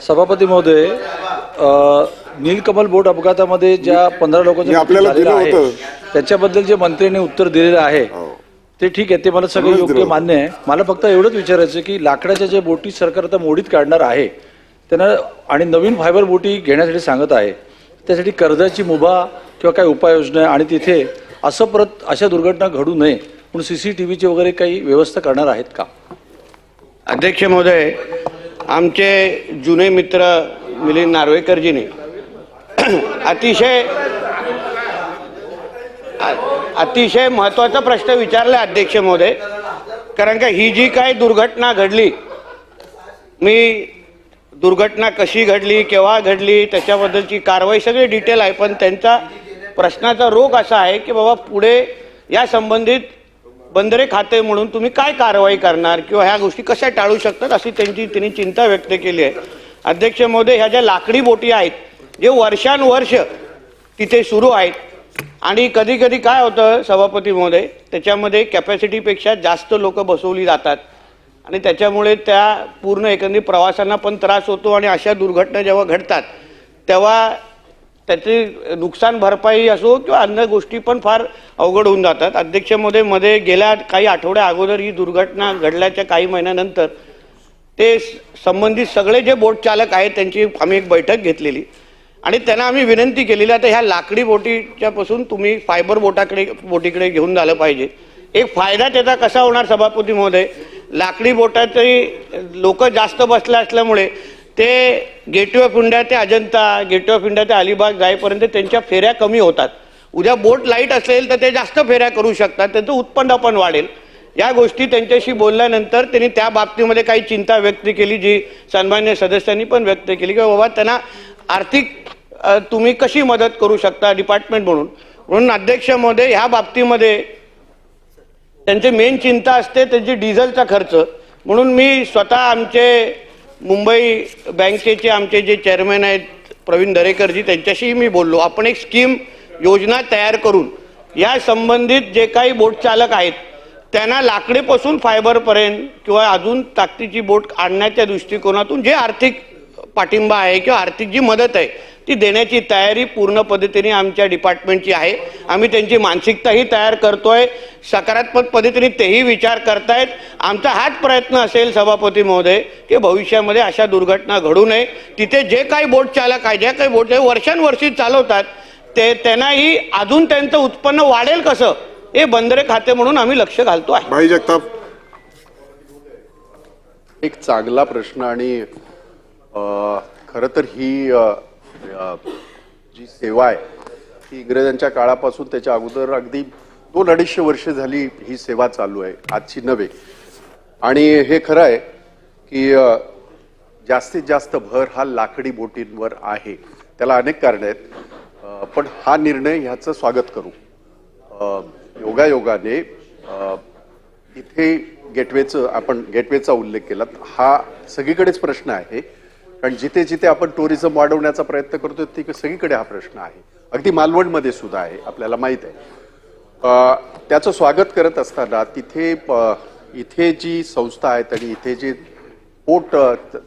सभापती महोदय, नीलकमल बोट अपघातामध्ये ज्या 15 लोकांचा आपल्याला दिलं होतं त्याच्याबद्दल जे मंत्र्यांनी उत्तर दिलेलं आहे ते ठीक आहे, ते मला सगळं योग्य मान्य आहे. मला फक्त एवढंच विचारायचं की लाकडाच्या ज्या बोटी सरकार आता मोडीत काढणार आहे त्यांना आणि नवीन फायबर बोटी घेण्यासाठी सांगत आहे, त्यासाठी कर्जाची मुभा किंवा काही उपाययोजना आहे आणि तिथे असं परत अशा दुर्घटना घडू नये म्हणून CCTVची वगैरे काही व्यवस्था करणार आहेत का? अध्यक्ष महोदय, आमचे जुने मित्र मिलिंद नार्वेकरजीने अतिशय महत्त्वाचा प्रश्न विचारला अध्यक्ष महोदय. कारण का ही जी काय दुर्घटना घडली, मी दुर्घटना कशी घडली, केव्हा घडली, त्याच्याबद्दलची कारवाई सगळी डिटेल आहे, पण त्यांचा प्रश्नाचा रोग असा आहे की बाबा पुढे या संबंधित बंदरे खाते म्हणून तुम्ही काय कारवाई करणार किंवा ह्या गोष्टी कशा टाळू शकतात अशी त्यांनी चिंता व्यक्त केली आहे. अध्यक्ष महोदय, ह्या ज्या लाकडी बोटी आहेत जे वर्षानुवर्ष तिथे सुरू आहेत आणि कधी कधी काय होतं सभापती महोदय, त्याच्यामध्ये कॅपॅसिटीपेक्षा जास्त लोक बसवली जातात आणि त्याच्यामुळे त्या पूर्ण एकंदरीत प्रवाशांना पण त्रास होतो आणि अशा दुर्घटना जेव्हा घडतात तेव्हा त्याची नुकसान भरपाई असो किंवा अन्य गोष्टी पण फार अवघड होऊन जातात. अध्यक्ष महोदय, मध्ये गेल्या काही आठवड्या अगोदर ही दुर्घटना घडल्याच्या काही महिन्यानंतर ते संबंधित सगळे जे बोट चालक आहेत त्यांची आम्ही एक बैठक घेतलेली आणि त्यांना आम्ही विनंती केलेली आता ह्या लाकडी बोटीच्यापासून तुम्ही फायबर बोटीकडे घेऊन झालं पाहिजे. एक फायदा त्याचा कसा होणार सभापती महोदय, लाकडी बोटाचे लोक जास्त बसले असल्यामुळे ते गेटवे ऑफ इंडिया ते अजंता, गेटवे ऑफ इंडिया ते अलिबाग जाईपर्यंत त्यांच्या फेऱ्या कमी होतात. उद्या बोट लाईट असेल तर ते जास्त फेऱ्या करू शकतात, त्यांचं उत्पन्न पण वाढेल. या गोष्टी त्यांच्याशी बोलल्यानंतर त्यांनी त्या बाबतीमध्ये काही चिंता व्यक्त केली, जी सन्मान्य सदस्यांनी पण व्यक्त केली की बाबा त्यांना आर्थिक तुम्ही कशी मदत करू शकता डिपार्टमेंट म्हणून अध्यक्ष महोदय, ह्या बाबतीमध्ये त्यांची मेन चिंता असते त्यांची डिझेलचा खर्च. म्हणून मी स्वतः आमचे मुंबई बँकेचे आमचे जे चेअरमॅन आहेत प्रवीण दरेकरजी त्यांच्याशी मी बोललो. आपण एक स्कीम योजना तयार करून या संबंधित जे काही बोट चालक आहेत त्यांना लाकडेपासून फायबरपर्यंत किंवा अजून ताकदीची बोट आणण्याच्या दृष्टिकोनातून जे आर्थिक पाठिंबा आहे किंवा आर्थिक जी मदत आहे ती देण्याची तयारी पूर्ण पद्धतीने आमच्या डिपार्टमेंटची आहे. आम्ही त्यांची मानसिकताही तयार करतोय, सकारात्मक पद्धतीने तेही विचार करतायत. आमचा हाच प्रयत्न असेल सभापती महोदय की भविष्यामध्ये अशा दुर्घटना घडू नये. तिथे जे काही बोट चालक आहे, ज्या काही बोट वर्षानुवर्षी चालवतात ते त्यांनाही अजून त्यांचं उत्पन्न वाढेल कसं हे बंदरे खाते म्हणून आम्ही लक्ष घालतो आहे. भाई जगताप, एक चांगला प्रश्न आणि खरं तर ही जी सेवा आहे ती इंग्रजांच्या काळापासून त्याच्या अगोदर अगदी 2-250 वर्ष झाली ही सेवा चालू आहे, आजची नव्हे. आणि हे खरं आहे की जास्तीत जास्त भर हा लाकडी बोटींवर आहे. त्याला अनेक कारण आहेत, पण हा निर्णय ह्याचं स्वागत करू. योगायोगाने इथे आपण गेटवेचा उल्लेख केला, हा सगळीकडेच प्रश्न आहे. कारण जिथे जिथे आपण टुरिझम वाढवण्याचा प्रयत्न करतो तिथे सगळीकडे हा प्रश्न आहे. अगदी मालवणमध्ये सुद्धा आहे, आपल्याला माहीत आहे. त्याचं स्वागत करत असताना इथे जी संस्था आहेत आणि इथे जे बोट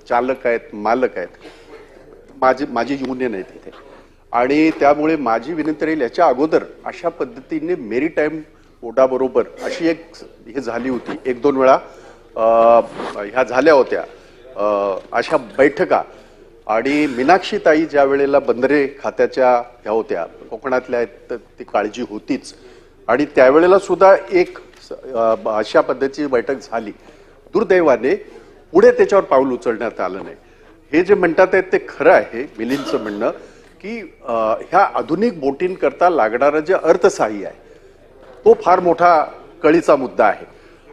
चालक आहेत, मालक आहेत, माझी युनियन आहे तिथे, आणि त्यामुळे माझी विनंती राहील याच्या अगोदर अशा पद्धतीने मेरीटाईम बोटाबरोबर अशी एक हे झाली होती, 1-2 वेळा ह्या झाल्या होत्या अशा बैठका. आणि मीनाक्षीताई ज्या वेळेला बंदरे खात्याच्या ह्या होत्या कोकणातल्या आहेत तर ती काळजी होतीच, आणि त्यावेळेला सुद्धा एक अशा पद्धतीची बैठक झाली. दुर्दैवाने पुढे त्याच्यावर पाऊल उचलण्यात आलं नाही. हे जे म्हणतात आहेत ते खरं आहे मिलिंदचं म्हणणं की ह्या आधुनिक बोटींकरता लागणारं जे अर्थसहाय्य आहे तो फार मोठा कळीचा मुद्दा आहे.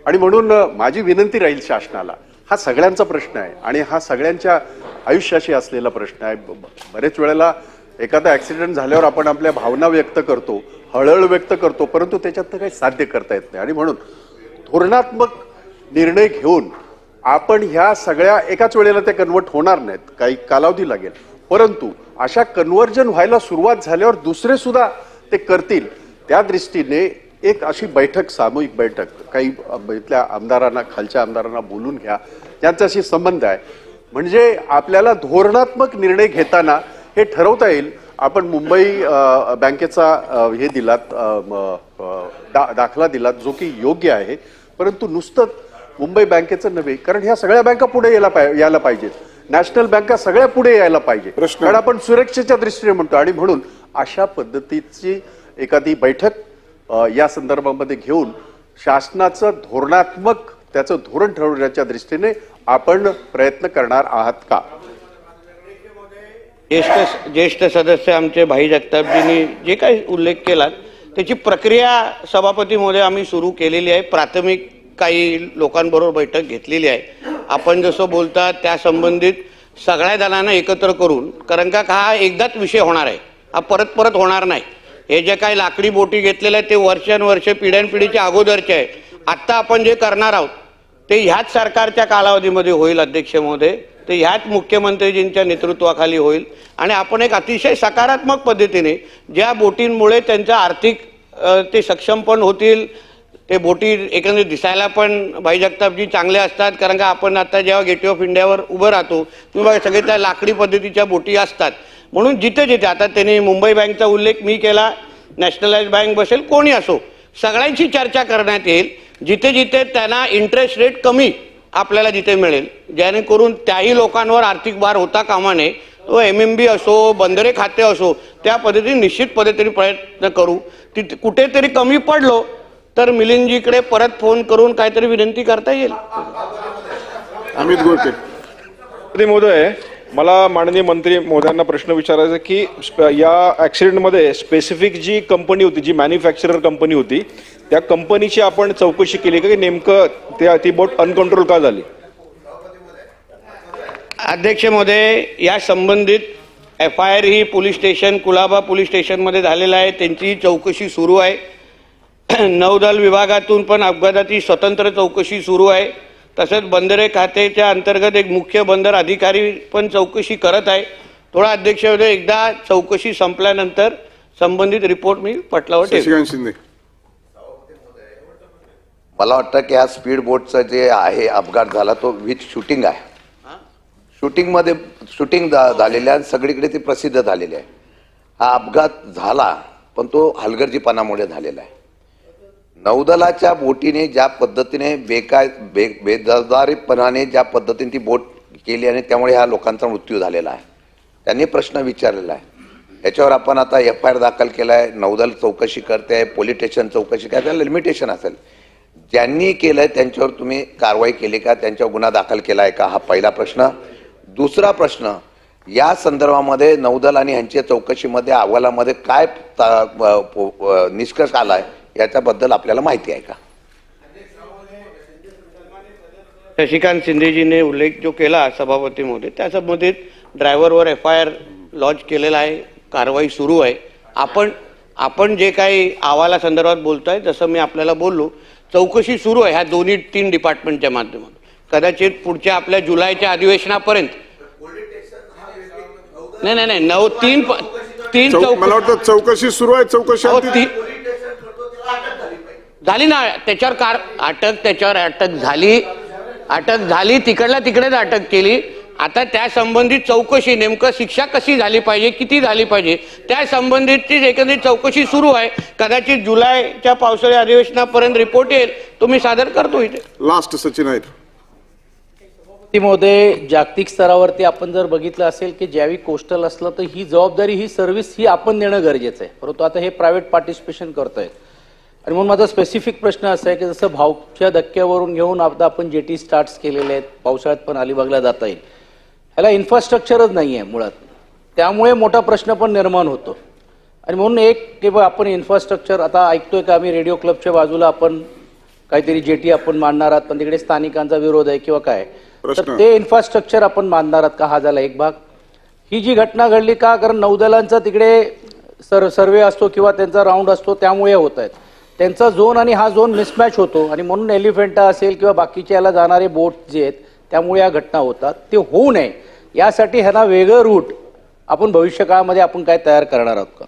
आणि म्हणून माझी विनंती राहील शासनाला, हा सगळ्यांचा प्रश्न आहे आणि हा सगळ्यांच्या आयुष्याशी असलेला प्रश्न आहे. बरेच वेळेला एखादा ऍक्सिडेंट झाल्यावर आपण आपल्या भावना व्यक्त करतो, हळहळ व्यक्त करतो, परंतु त्याच्यात काही साध्य करता येत नाही. आणि म्हणून धोरणात्मक निर्णय घेऊन आपण ह्या सगळ्या एकाच वेळेला ते कन्वर्ट होणार नाहीत, काही कालावधी लागेल, परंतु अशा कन्व्हर्जन व्हायला सुरुवात झाल्यावर दुसरे सुद्धा ते करतील त्या दृष्टीने एक अशी बैठक, सामूहिक बैठक काही इथल्या आमदारांना, खालच्या आमदारांना बोलून घ्या, ज्यांच्याशी संबंध आहे. म्हणजे आपल्याला धोरणात्मक निर्णय घेताना हे ठरवता येईल. आपण मुंबई बँकेचा हे दिलात दाखला दिलात जो की योग्य आहे, परंतु नुसतं मुंबई बँकेचं नव्हे, कारण ह्या सगळ्या बँका पुढे यायला पाहिजेत. नॅशनल बँका सगळ्या पुढे यायला पाहिजे, कारण आपण सुरक्षेच्या दृष्टीने म्हणतो. आणि म्हणून अशा पद्धतीची एखादी बैठक या संदर्भामध्ये घेऊन शासनाचं धोरणात्मक त्याचं धोरण ठरवण्याच्या दृष्टीने आपण प्रयत्न करणार आहात का? ज्येष्ठ सदस्य आमचे भाई जगतापजींनी जे काही उल्लेख केला त्याची प्रक्रिया सभापती महोदय आम्ही सुरू केलेली आहे. प्राथमिक काही लोकांबरोबर बैठक घेतलेली आहे. आपण जसं बोलता त्या संबंधित सगळ्या जणांना एकत्र करून, कारण का हा एकदाच विषय होणार आहे, हा परत परत होणार नाही. हे जे काही लाकडी बोटी घेतलेले आहेत ते वर्षानुवर्ष पिढ्यानपिढीच्या अगोदरचे आहे. आत्ता आपण जे करणार आहोत ते ह्याच सरकारच्या कालावधीमध्ये होईल अध्यक्ष महोदय, ते ह्याच मुख्यमंत्रीजींच्या नेतृत्वाखाली होईल. आणि आपण एक अतिशय सकारात्मक पद्धतीने ज्या बोटींमुळे त्यांचं आर्थिक ते सक्षम पण होतील, ते बोटी एकंदरीत दिसायला पण भाई जगतापजी चांगले असतात. कारण का आपण आता जेव्हा गेटवे ऑफ इंडियावर उभं राहतो तुम्ही बघा सगळे त्या लाकडी पद्धतीच्या बोटी असतात. म्हणून जिथे जिथे आता त्यांनी मुंबई बँकचा उल्लेख मी केला, नॅशनलाइज बँक बसेल, कोणी असो, सगळ्यांची चर्चा करण्यात येईल. जिथे जिथे त्यांना इंटरेस्ट रेट कमी आपल्याला जिथे मिळेल, जेणेकरून त्याही लोकांवर आर्थिक भार होता कामा नये. तो MMB असो, बंदरे खाते असो, त्या पद्धतीने निश्चित पद्धतीने प्रयत्न करू. तिथे कुठेतरी कमी पडलो तर मिलिंदजीकडे परत फोन करून काहीतरी विनंती करता येईल. अमित गोटे महोदय, मला माननीय मंत्री महोदयांना प्रश्न विचारायचा की या ॲक्सिडेंटमध्ये स्पेसिफिक जी कंपनी होती, जी मॅन्युफॅक्चरर कंपनी होती, त्या कंपनीची आपण चौकशी केली का की नेमकं ती बोट अनकंट्रोल का झाली? अध्यक्ष महोदय, या संबंधित FIR ही पोलीस स्टेशन कुलाबा पोलीस स्टेशनमध्ये झालेला आहे. त्यांची चौकशी सुरू आहे. नौदल विभागातून पण अपघाताची स्वतंत्र चौकशी सुरू आहे. तसेच बंदरे खात्याच्या अंतर्गत एक मुख्य बंदर अधिकारी पण चौकशी करत आहे. थोडा अध्यक्ष महोदय, एकदा चौकशी संपल्यानंतर संबंधित रिपोर्ट मी पटलावर ठेवेन. शिंदे, मला वाटतं की हा स्पीड बोटचा जे आहे अपघात झाला तो विथ शूटिंग आहे. शूटिंगमध्ये शूटिंग झालेली आहे, सगळीकडे ती प्रसिद्ध झालेली आहे. हा अपघात झाला पण तो हलगर्जीपणामुळे झालेला आहे. नौदलाच्या बोटीने ज्या पद्धतीने बेजबाबदारीपणाने ज्या पद्धतीने ती बोट केली आणि त्यामुळे ह्या लोकांचा मृत्यू झालेला आहे. त्यांनी प्रश्न विचारलेला आहे. याच्यावर आपण आता FIR दाखल केला आहे. नौदल चौकशी करते आहे, पोलीस स्टेशन चौकशी करते, त्याला लिमिटेशन असेल. ज्यांनी केलंय त्यांच्यावर तुम्ही कारवाई केली का, त्यांच्यावर गुन्हा दाखल केला आहे का, हा पहिला प्रश्न. दुसरा प्रश्न, या संदर्भामध्ये नौदल आणि यांच्या चौकशीमध्ये अहवालामध्ये काय निष्कर्ष आलाय याच्याबद्दल आपल्याला माहिती आहे का? शशिकांत शिंदेजीने उल्लेख जो केला सभापती महोदय, त्या संबंधित ड्रायव्हरवर FIR लॉन्च केलेला आहे. कारवाई सुरू आहे. आपण जे काही अहवाला संदर्भात बोलतोय, जसं मी आपल्याला बोललो, चौकशी सुरू आहे ह्या दोन्ही 3 डिपार्टमेंटच्या माध्यमातून. कदाचित पुढच्या आपल्या जुलैच्या अधिवेशनापर्यंत नाही 9-3 मला वाटतं चौकशी सुरू आहे. चौकशी झाली ना, त्याच्यावर अटक झाली, तिकडल्या तिकडेच अटक केली. आता त्या संबंधित चौकशी, नेमकं शिक्षा कशी झाली पाहिजे, किती झाली पाहिजे, त्या संबंधितची एकंदरीत चौकशी सुरू आहे. कदाचित जुलैच्या पावसाळी अधिवेशनापर्यंत रिपोर्ट येईल, तो मी सादर करतो इथे. लास्ट सचिन आहेत. महोदय, जागतिक स्तरावरती आपण जर बघितलं असेल की ज्यावेळी कोस्टल असलं तर ही जबाबदारी, ही सर्व्हिस ही आपण देणं गरजेचं आहे. परंतु आता हे प्रायव्हेट पार्टिसिपेशन करतोय. आणि म्हणून माझा स्पेसिफिक प्रश्न असा आहे की जसं भावच्या धक्क्यावरून घेऊन आता आपण जेटी स्टार्ट्स केलेले आहेत, पावसाळ्यात पण अलिबागला जाता येईल, ह्याला इन्फ्रास्ट्रक्चरच नाही आहे मुळात. त्यामुळे मोठा प्रश्न पण निर्माण होतो. आणि म्हणून एक की आपण इन्फ्रास्ट्रक्चर आता ऐकतोय का आम्ही रेडिओ क्लबच्या बाजूला आपण काहीतरी जेटी आपण मांडणार आहात, पण तिकडे स्थानिकांचा विरोध आहे किंवा काय, तर ते इन्फ्रास्ट्रक्चर आपण मांडणार आहात का, हा झाला एक भाग. ही जी घटना घडली का, कारण नौदलांचा तिकडे सर्वे असतो किंवा त्यांचा राऊंड असतो, त्यामुळे होत आहेत. त्यांचा झोन आणि हा झोन मिसमॅच होतो आणि म्हणून एलिफेंटा असेल किंवा बाकीच्या याला जाणारे बोट जे आहेत त्यामुळे या घटना होतात. ते होऊ नये यासाठी ह्यांना वेगळं रूट आपण भविष्यकाळामध्ये आपण काय तयार करणार आहोत का?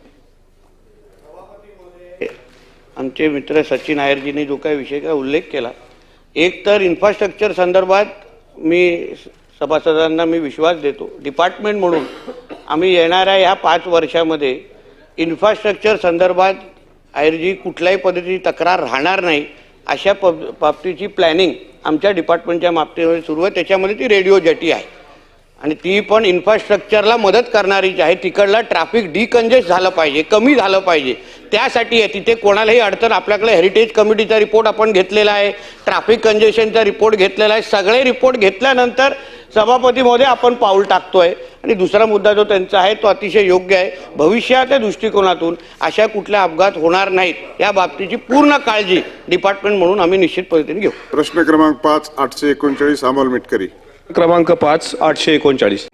आमचे मित्र सचिन आयरजींनी जो काही विषय का उल्लेख केला, एक तर इन्फ्रास्ट्रक्चर संदर्भात मी सभासदांना मी विश्वास देतो, डिपार्टमेंट म्हणून आम्ही येणाऱ्या या 5 वर्षामध्ये इन्फ्रास्ट्रक्चर संदर्भात ऐरजी कुठल्याही पद्धतीची तक्रार राहणार नाही अशा बाबतीची प्लॅनिंग आमच्या डिपार्टमेंटच्या बाबतीमध्ये सुरू आहे. त्याच्यामध्ये ती रेडिओ जेटी आहे आणि ती पण इन्फ्रास्ट्रक्चरला मदत करणारीच आहे. तिकडला ट्रॅफिक डिकंजेस्ट झालं पाहिजे, कमी झालं पाहिजे, त्यासाठी आहे. तिथे कोणालाही अडचण, आपल्याकडे हेरिटेज कमिटीचा रिपोर्ट आपण घेतलेला आहे, ट्रॅफिक कंजेशनचा रिपोर्ट घेतलेला आहे. सगळे रिपोर्ट घेतल्यानंतर सभापती महोदय आपण पाऊल टाकतोय. आणि दुसरा मुद्दा जो त्यांचा आहे तो अतिशय योग्य आहे. भविष्याच्या दृष्टिकोनातून अशा कुठल्या अपघात होणार नाहीत या बाबतीची पूर्ण काळजी डिपार्टमेंट म्हणून आम्ही निश्चित पद्धतीने घेऊ. प्रश्न क्रमांक 5 839 अमोल मिटकरी. क्रमांक 5 839.